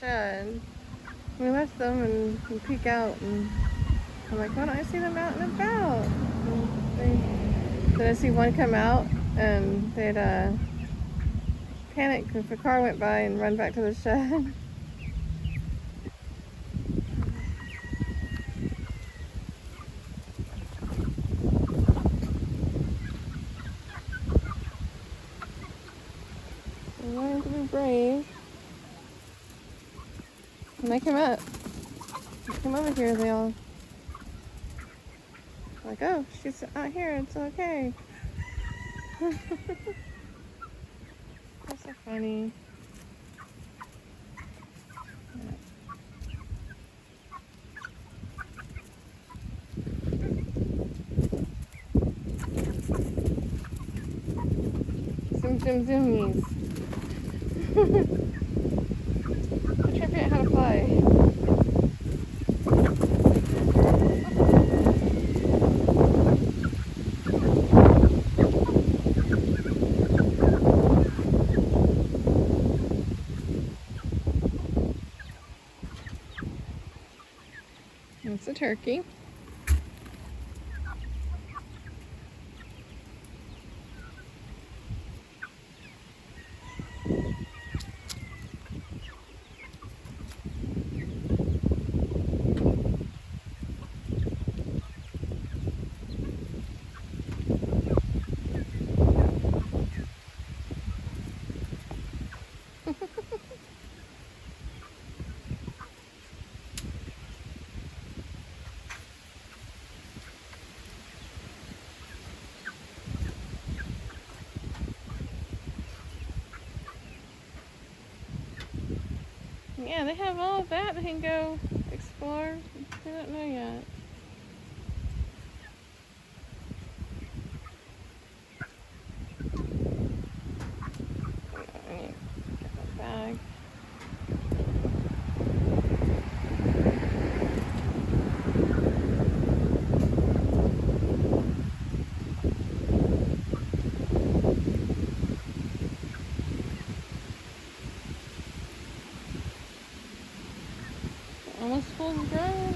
shed. We left them and we peek out and I'm like, why don't I see them out and about? Then I see one come out and they'd panic if a car went by and run back to the shed. They're learning to be brave. When they come over here, they all like, oh, she's out here, it's okay. That's so funny. Zoomies. I'm trying to figure out how to fly. It's a turkey. Yeah, they have all of that. They can go explore. We don't know yet. I need to get that bag. Almost full grown.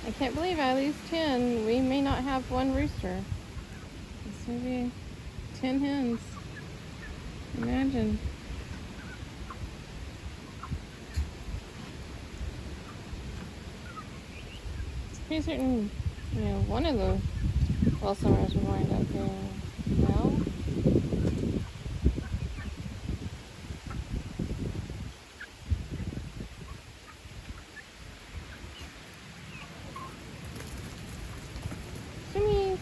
I can't believe out of these 10, we may not have one rooster. It's maybe 10 hens. Imagine. It's pretty certain, one of the Wellsummers would wind up being well. Zoomies.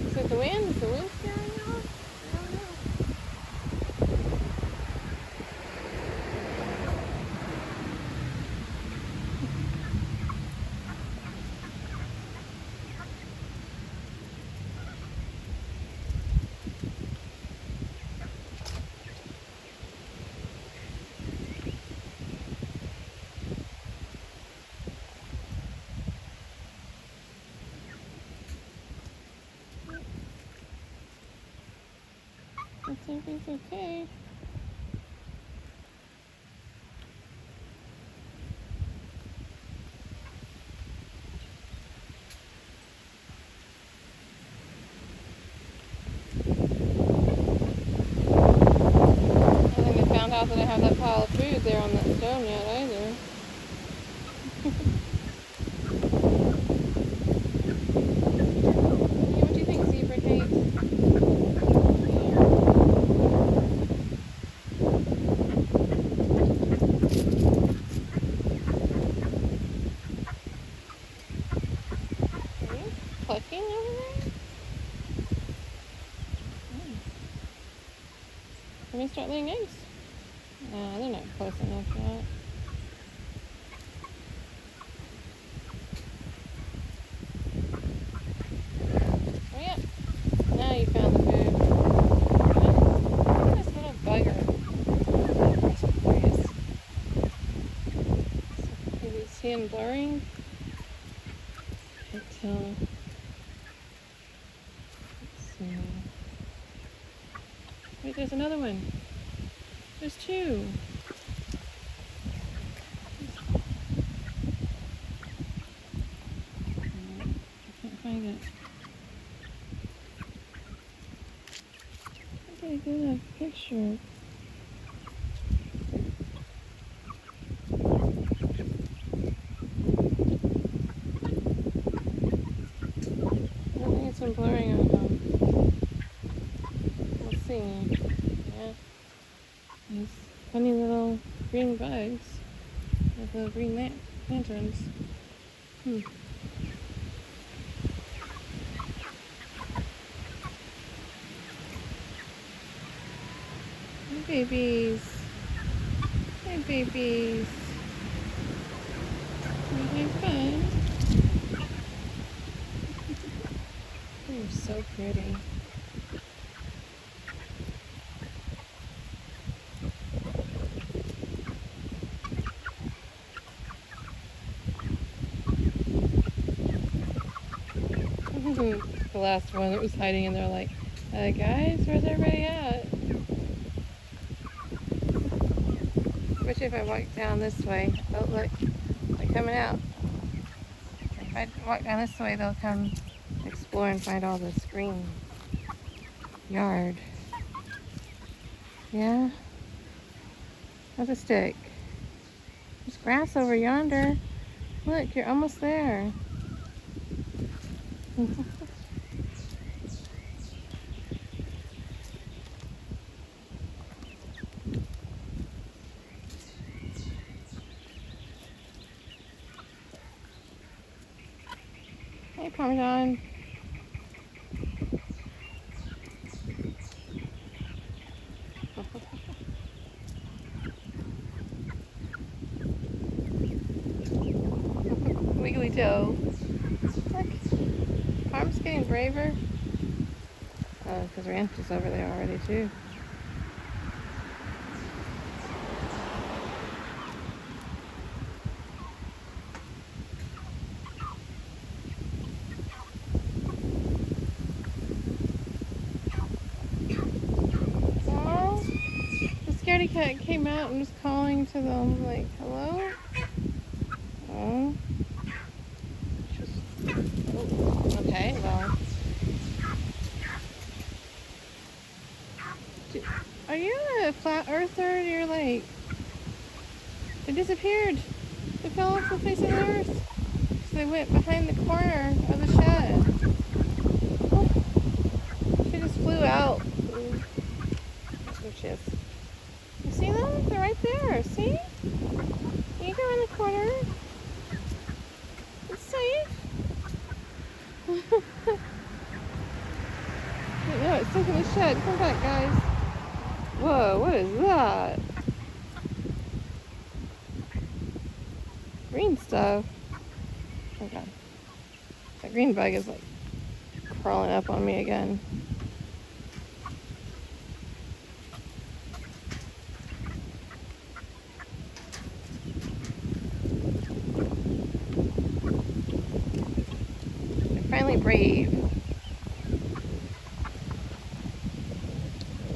Is it the wind? Is the wind scaring you off? I don't know. Let's see if he's okay. I think they found out that I have that pile of food there on that stone yet either. What do you think, Zebra Kate? Clucking over there? Let me start laying eggs. Nah, they're not close enough yet. Oh yeah. Now you found the food. This little bugger. That's curious. Maybe see him blurring? tell. Let's see. Wait, there's another one. There's two. I can't find it. I gotta get a picture. I think it's been blurring on them. We'll see. Yeah. These funny little green bugs with the green lanterns. Hey babies. Hey babies. You having fun? They're so pretty. The last one that was hiding in there like, guys, where's everybody at? Especially if I walk down this way. Oh, look, they're coming out. If I walk down this way, they'll come explore and find all this green yard. Yeah? How's a stick? There's grass over yonder. Look, you're almost there. Hey, Parmesan. Wiggly toe. Look, Parm's getting braver. Oh, because Ranch is over there already too. Oh, the scaredy cat came out and was calling to them like, hello? Oh. Okay, well. Are you a flat earther? You're like, they disappeared. They fell off the face of the earth. So they went behind the corner of the shed. Oh, she just flew out. There she is. You see them? They're right there. See? You go in the corner. It's safe. No, it's stuck in the shed. Come back, guys. Whoa, what is that? Green stuff. Oh god. That green bug is like crawling up on me again. They're finally brave.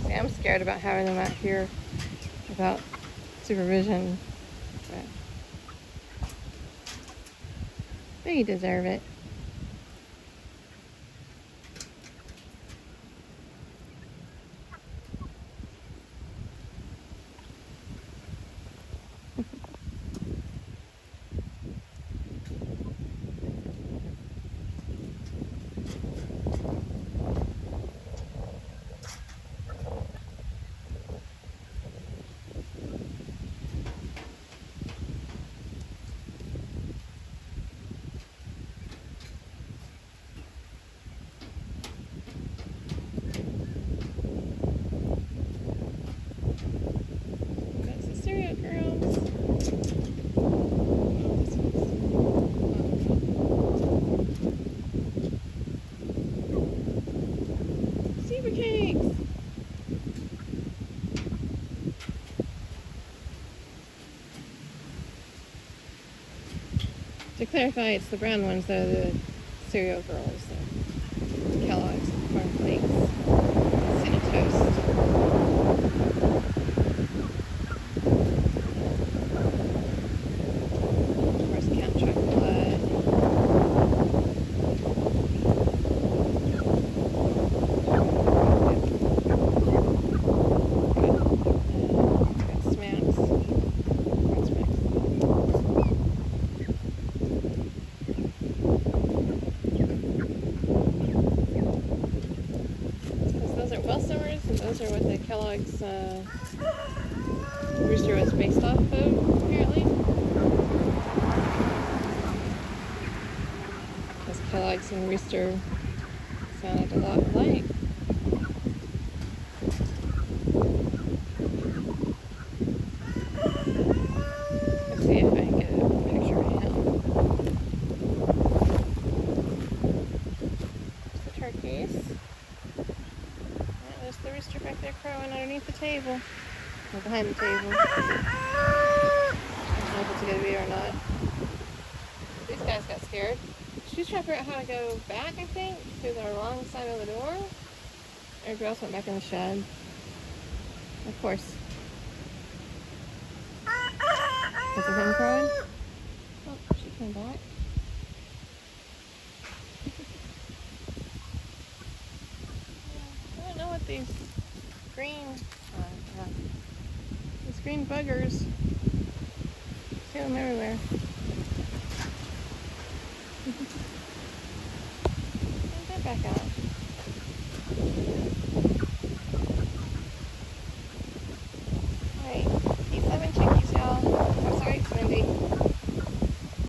See, I'm scared about having them out here without supervision. But you deserve it. Zebra cakes! To clarify, it's the brown ones that are the cereal girls. Kellogg's Cornflakes, Cinna Toast. Of course, Count Chocula. Got Smacks. Corn Smacks. Those are Wellsummers, and those are what the Kellogg's rooster was based off of, apparently. Because Kellogg's and rooster sounded a lot alike. Let's see if I can get a picture of him. There's the turkeys. There's the rooster back there crowing underneath the table. Or behind the table. I don't know if it's a good view or not. These guys got scared. She's trying to figure out how to go back, I think, through the wrong side of the door. Everybody else went back in the shed. Of course. Is it him crowing? Oh, she came back. I don't know what these green buggers. See them everywhere. Get back out.